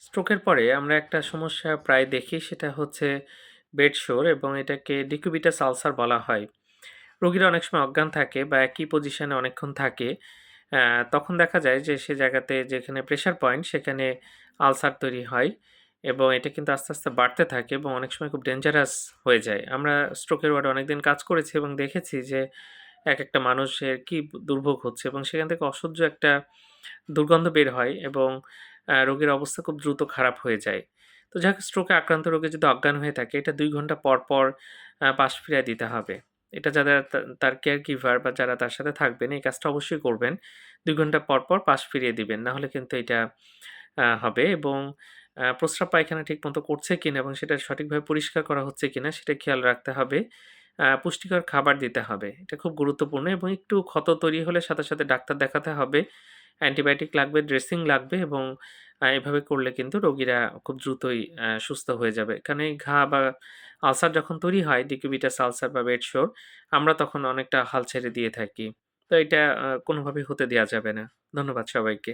স্ট্রোকের পরে আমরা একটা সমস্যা প্রায় দেখি সেটা হচ্ছে বেড সোর এবং এটাকে ডিকুবিটাস আলসার বলা হয়। রোগীরা অনেক সময় অজ্ঞান থাকে বা একই পজিশনে অনেকক্ষণ থাকে। তখন দেখা যায় যে সে জায়গাতে যেখানে প্রেশার পয়েন্ট সেখানে আলসার তৈরি হয় এবং এটা কিন্তু আস্তে, আস্তে বাড়তে থাকে এবং অনেক সময় খুব ডেঞ্জারাস হয়ে যায়। আমরা স্ট্রোকের ওয়ার্ডে অনেকদিন কাজ করেছি এবং দেখেছি যে একেকটা মানুষের কি দুর্ভোগ হচ্ছে এবং সেখান থেকে অসহ্য একটা দুর্গন্ধ বের হয় এবং রোগীর অবস্থা খুব দ্রুত খারাপ হয়ে যায়। তো যাক স্ট্রোকে আক্রান্ত রোগী যদি অজ্ঞান হয়ে থাকে এটা ২ ঘন্টা পর, পর পাশ ফিরায় দিতে হবে। এটা যারা তার কেয়ার গিভার বা যারা তার সাথে থাকবেন এই কাজটা অবশ্যই করবেন। ২ ঘন্টা পর, পর পাশ ফিরিয়ে দিবেন। না হলে কিন্তু এটা হবে এবং প্রস্রাব পায়খানা ঠিকমতো করছে কিনা এবং সেটা সঠিকভাবে পরিষ্কার করা হচ্ছে কিনা সেটা খেয়াল রাখতে হবে। পুষ্টিকর খাবার দিতে হবে। এটা খুব গুরুত্বপূর্ণ এবং একটু ক্ষত তৈরি হলে সাথে, সাথে ডাক্তার দেখাতে হবে। অ্যান্টিবায়োটিক লাগবে, ড্রেসিং লাগবে এবং এভাবে করলে কিন্তু রোগীরা খুব দ্রুতই সুস্থ হয়ে যাবে। কারণ এই ঘা বা আলসার যখন তৈরি হয়, ডিকুবিটাস আলসার বা বেড সোর, আমরা তখন অনেকটা হাল ছেড়ে দিয়ে থাকি। তো এটা কোনোভাবেই হতে দেয়া যাবে না। ধন্যবাদ সবাইকে।